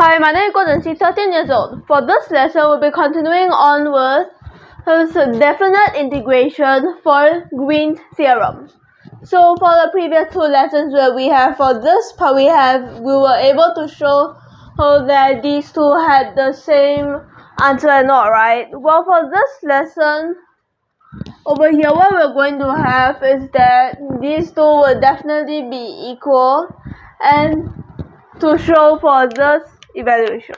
Hi, my name is Guang, 13 years old. For this lesson, we'll be continuing on with definite integration for Green's theorem. So for the previous two lessons where we have for this part we were able to show that these two had the same answer or not, right? Well, for this lesson over here, what we're going to have is that these two will definitely be equal, and to show for this evaluation.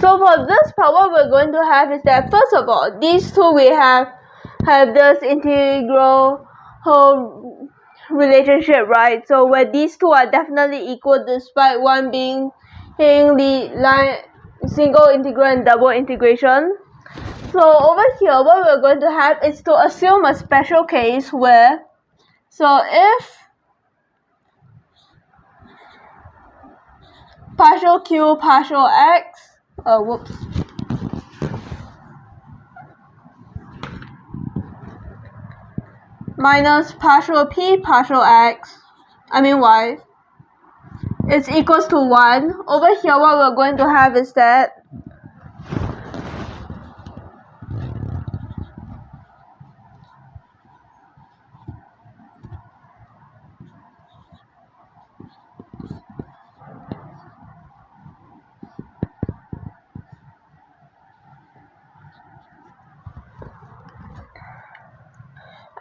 So for this part, what we're going to have is that first of all, these two we have this integral relationship, right? So where these two are definitely equal despite one being single integral and double integration. So over here, what we're going to have is to assume a special case where, so if partial q partial x, minus partial p partial x, y, is equals to 1. Over here, what we're going to have is that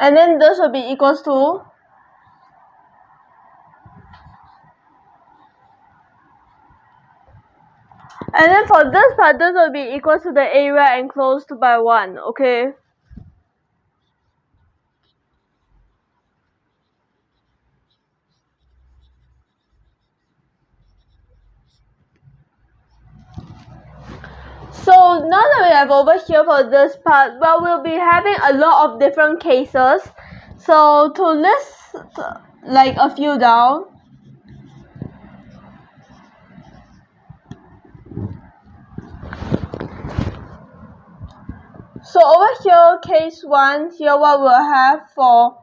and then this will be equals to and then for this part, this will be equals to the area enclosed by 1, okay? So now that we have over here for this part, well, we'll be having a lot of different cases. So to list like a few down, so over here, case 1, here what we'll have for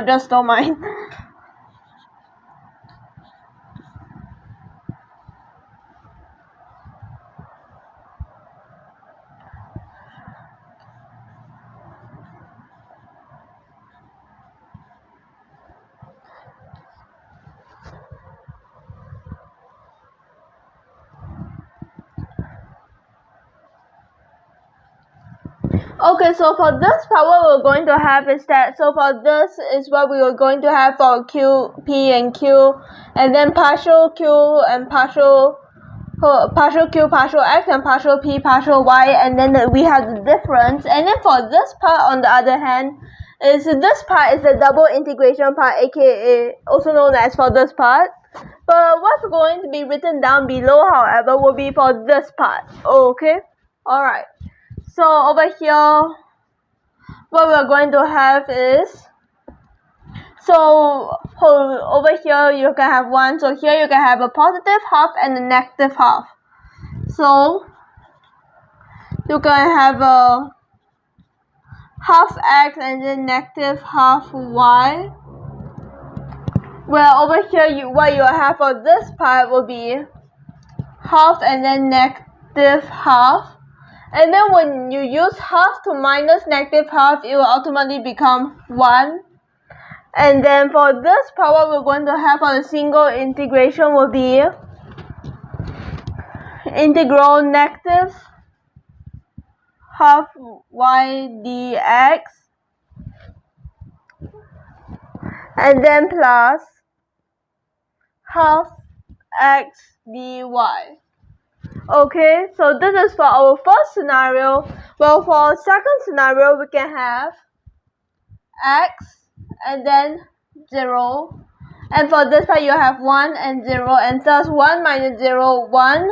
just don't mind. Okay, so for this part, what we're going to have is that, so for this is what we are going to have for q, p, and q, and then partial q and partial q, partial x, and partial p, partial y, and then we have the difference. And then for this part, on the other hand, this part is the double integration part, aka also known as for this part. But what's going to be written down below, however, will be for this part. Okay, alright. So over here, what we're going to have is, so over here you can have 1, so here you can have a positive half and a negative half. So you can have a half x and then negative half y. Well, over here what you have for this part will be half and then negative half. And then when you use half to minus negative half, it will ultimately become 1. And then for this part, what we're going to have for the single integration will be integral negative half y dx, and then plus half x dy. Okay, so this is for our first scenario. Well, for our second scenario, we can have x and then 0. And for this part, you have 1 and 0, and thus 1 minus 0, 1.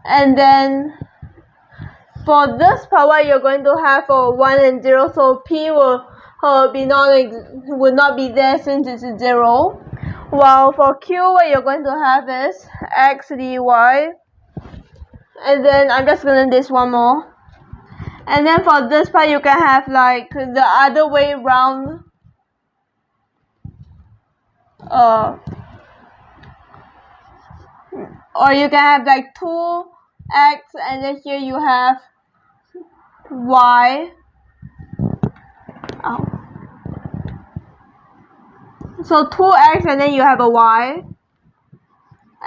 And then for this part, what you're going to have for 1 and 0, so p will not be there since it's 0. While for q, what you're going to have is x dy, and then I'm just gonna do this one more. And then for this part, you can have like the other way round. Or you can have like 2x, and then here you have y. So 2x, and then you have a y.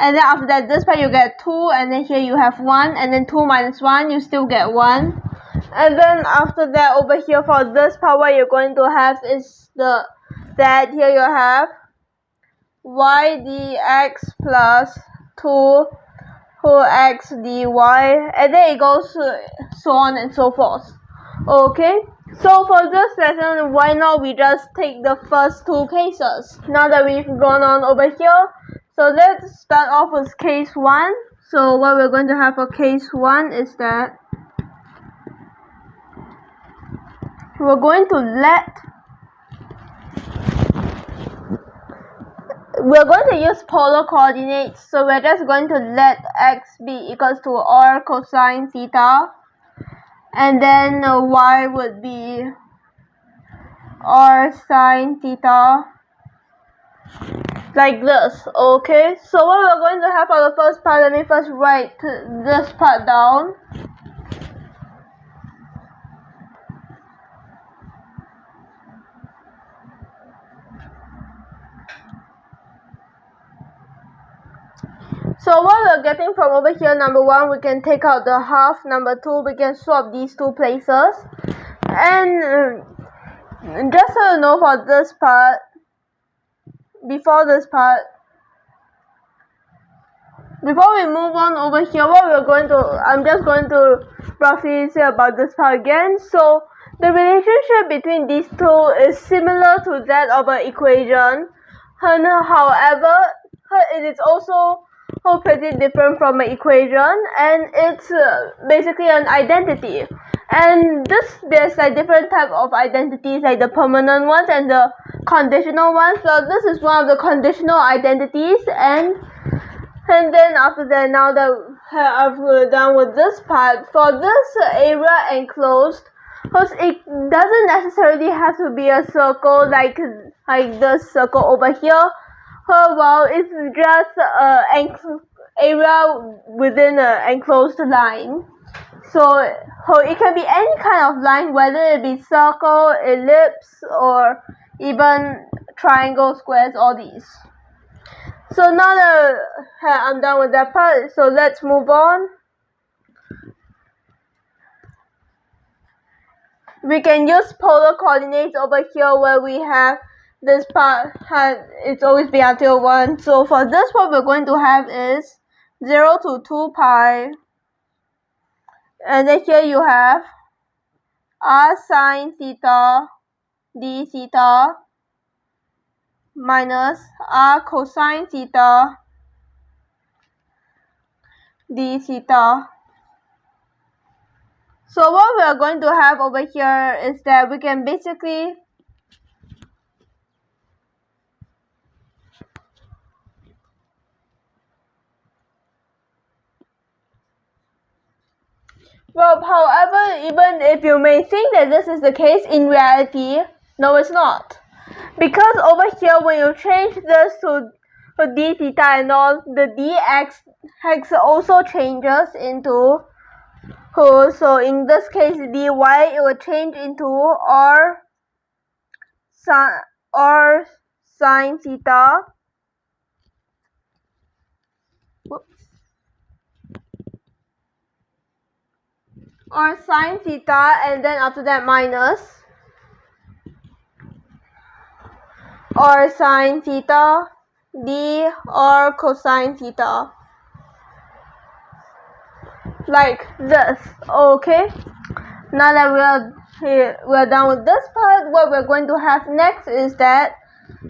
And then after that, this part you get 2, and then here you have 1, and then 2 minus 1, you still get 1. And then after that, over here for this part, what you're going to have is that here you have y dx plus 2 whole x dy, and then it goes so on and so forth. Okay, so for this lesson, why not we just take the first two cases now that we've gone on over here. So let's start off with case 1. So what we're going to have for case 1 is that we're going to use polar coordinates. So we're just going to let x be equals to r cosine theta, and then y would be r sine theta, like this. Okay, so what we're going to have for the first part, let me first write this part down. So what we're getting from over here, number 1, we can take out the half. Number 2, we can swap these two places. And just so you know, for this part, before we move on over here, I'm just going to roughly say about this part again. So the relationship between these two is similar to that of an equation, and however, it is also pretty different from an equation, and it's basically an identity. And there's like different type of identities, like the permanent ones and the conditional ones. So this is one of the conditional identities, and then after that, now that I've done with this part, for this area enclosed, because it doesn't necessarily have to be a circle like this circle over here. Well, it's just an area within an enclosed line. So it can be any kind of line, whether it be circle, ellipse, or even triangle, squares, all these. So now that I'm done with that part, so let's move on. We can use polar coordinates over here where we have this part, it's always be until 1. So for this, what we're going to have is 0 to 2 pi. And then here you have r sine theta d theta minus r cosine theta d theta. So what we are going to have over here is that we can basically however, even if you may think that this is the case, in reality, no, it's not. Because over here, when you change this to d theta and all, the dx also changes into, so in this case, dy, it will change into r sine theta. Or sine theta, and then after that minus or sine theta d or cosine theta, like this. Okay, now that we're done with this part, what we're going to have next is that,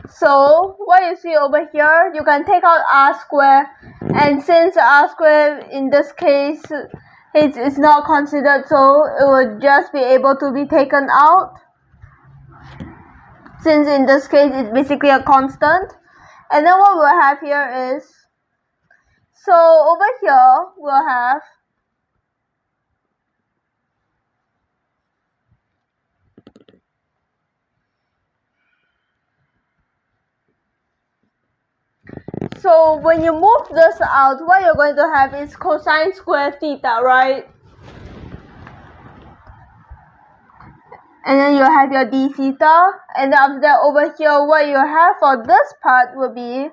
so what you see over here, you can take out r square, and since r square in this case it's not considered, so it will just be able to be taken out, since in this case it's basically a constant. And then what we'll have here is, so over here we'll have so when you move this out, what you're going to have is cosine squared theta, right? And then you have your d theta, and then after that over here what you have for this part will be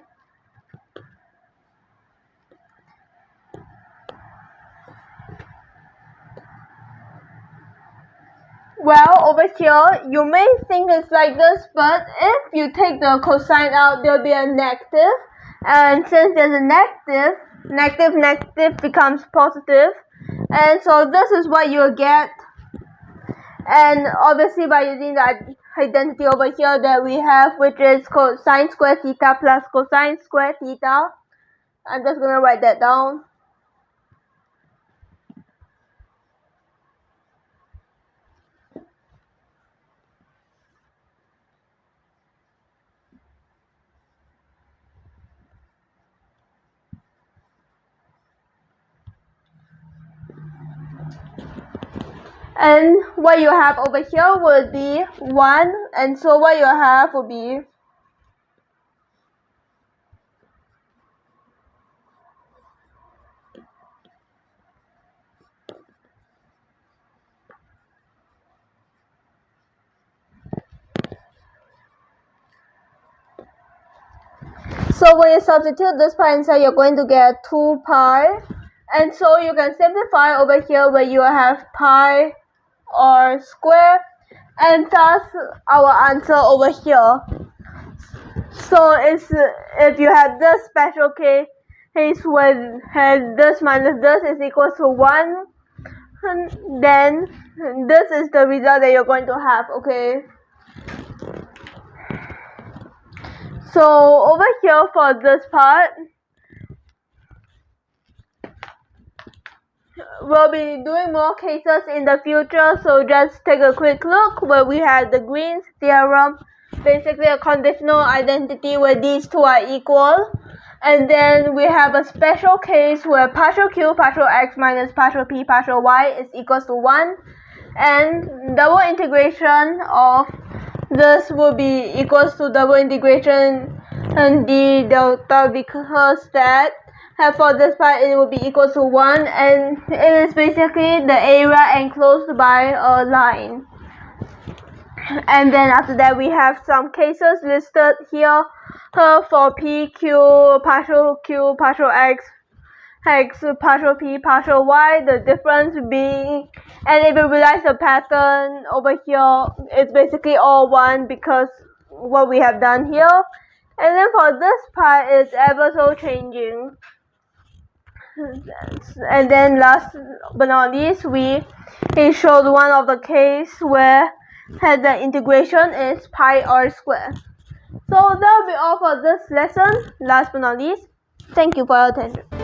well, over here you may think it's like this, but if you take the cosine out, there'll be a negative, and since there's a negative becomes positive, and so this is what you'll get. And obviously by using the identity over here that we have, which is cosine squared theta plus cosine squared theta, I'm just going to write that down. And what you have over here would be 1, and so what you have will be so when you substitute this part inside, you're going to get 2 pi, and so you can simplify over here where you have pi or square, and thus our answer over here. So it's if you have this special case where this minus this is equal to 1, then this is the result that you're going to have, okay? So over here for this part, we'll be doing more cases in the future, so just take a quick look where we have the Green's theorem, basically a conditional identity where these two are equal, and then we have a special case where partial q partial x minus partial p partial y is equals to 1, and double integration of this will be equals to double integration and d delta, because that for this part it will be equal to 1, and it is basically the area enclosed by a line. And then after that we have some cases listed here for p, q, partial x, partial p, partial y, the difference being, and if you realize the pattern over here, it's basically all 1 because what we have done here. And then for this part, it's ever so changing. And then last but not least, we showed one of the case where the integration is pi r squared. So that will be all for this lesson. Last but not least, thank you for your attention.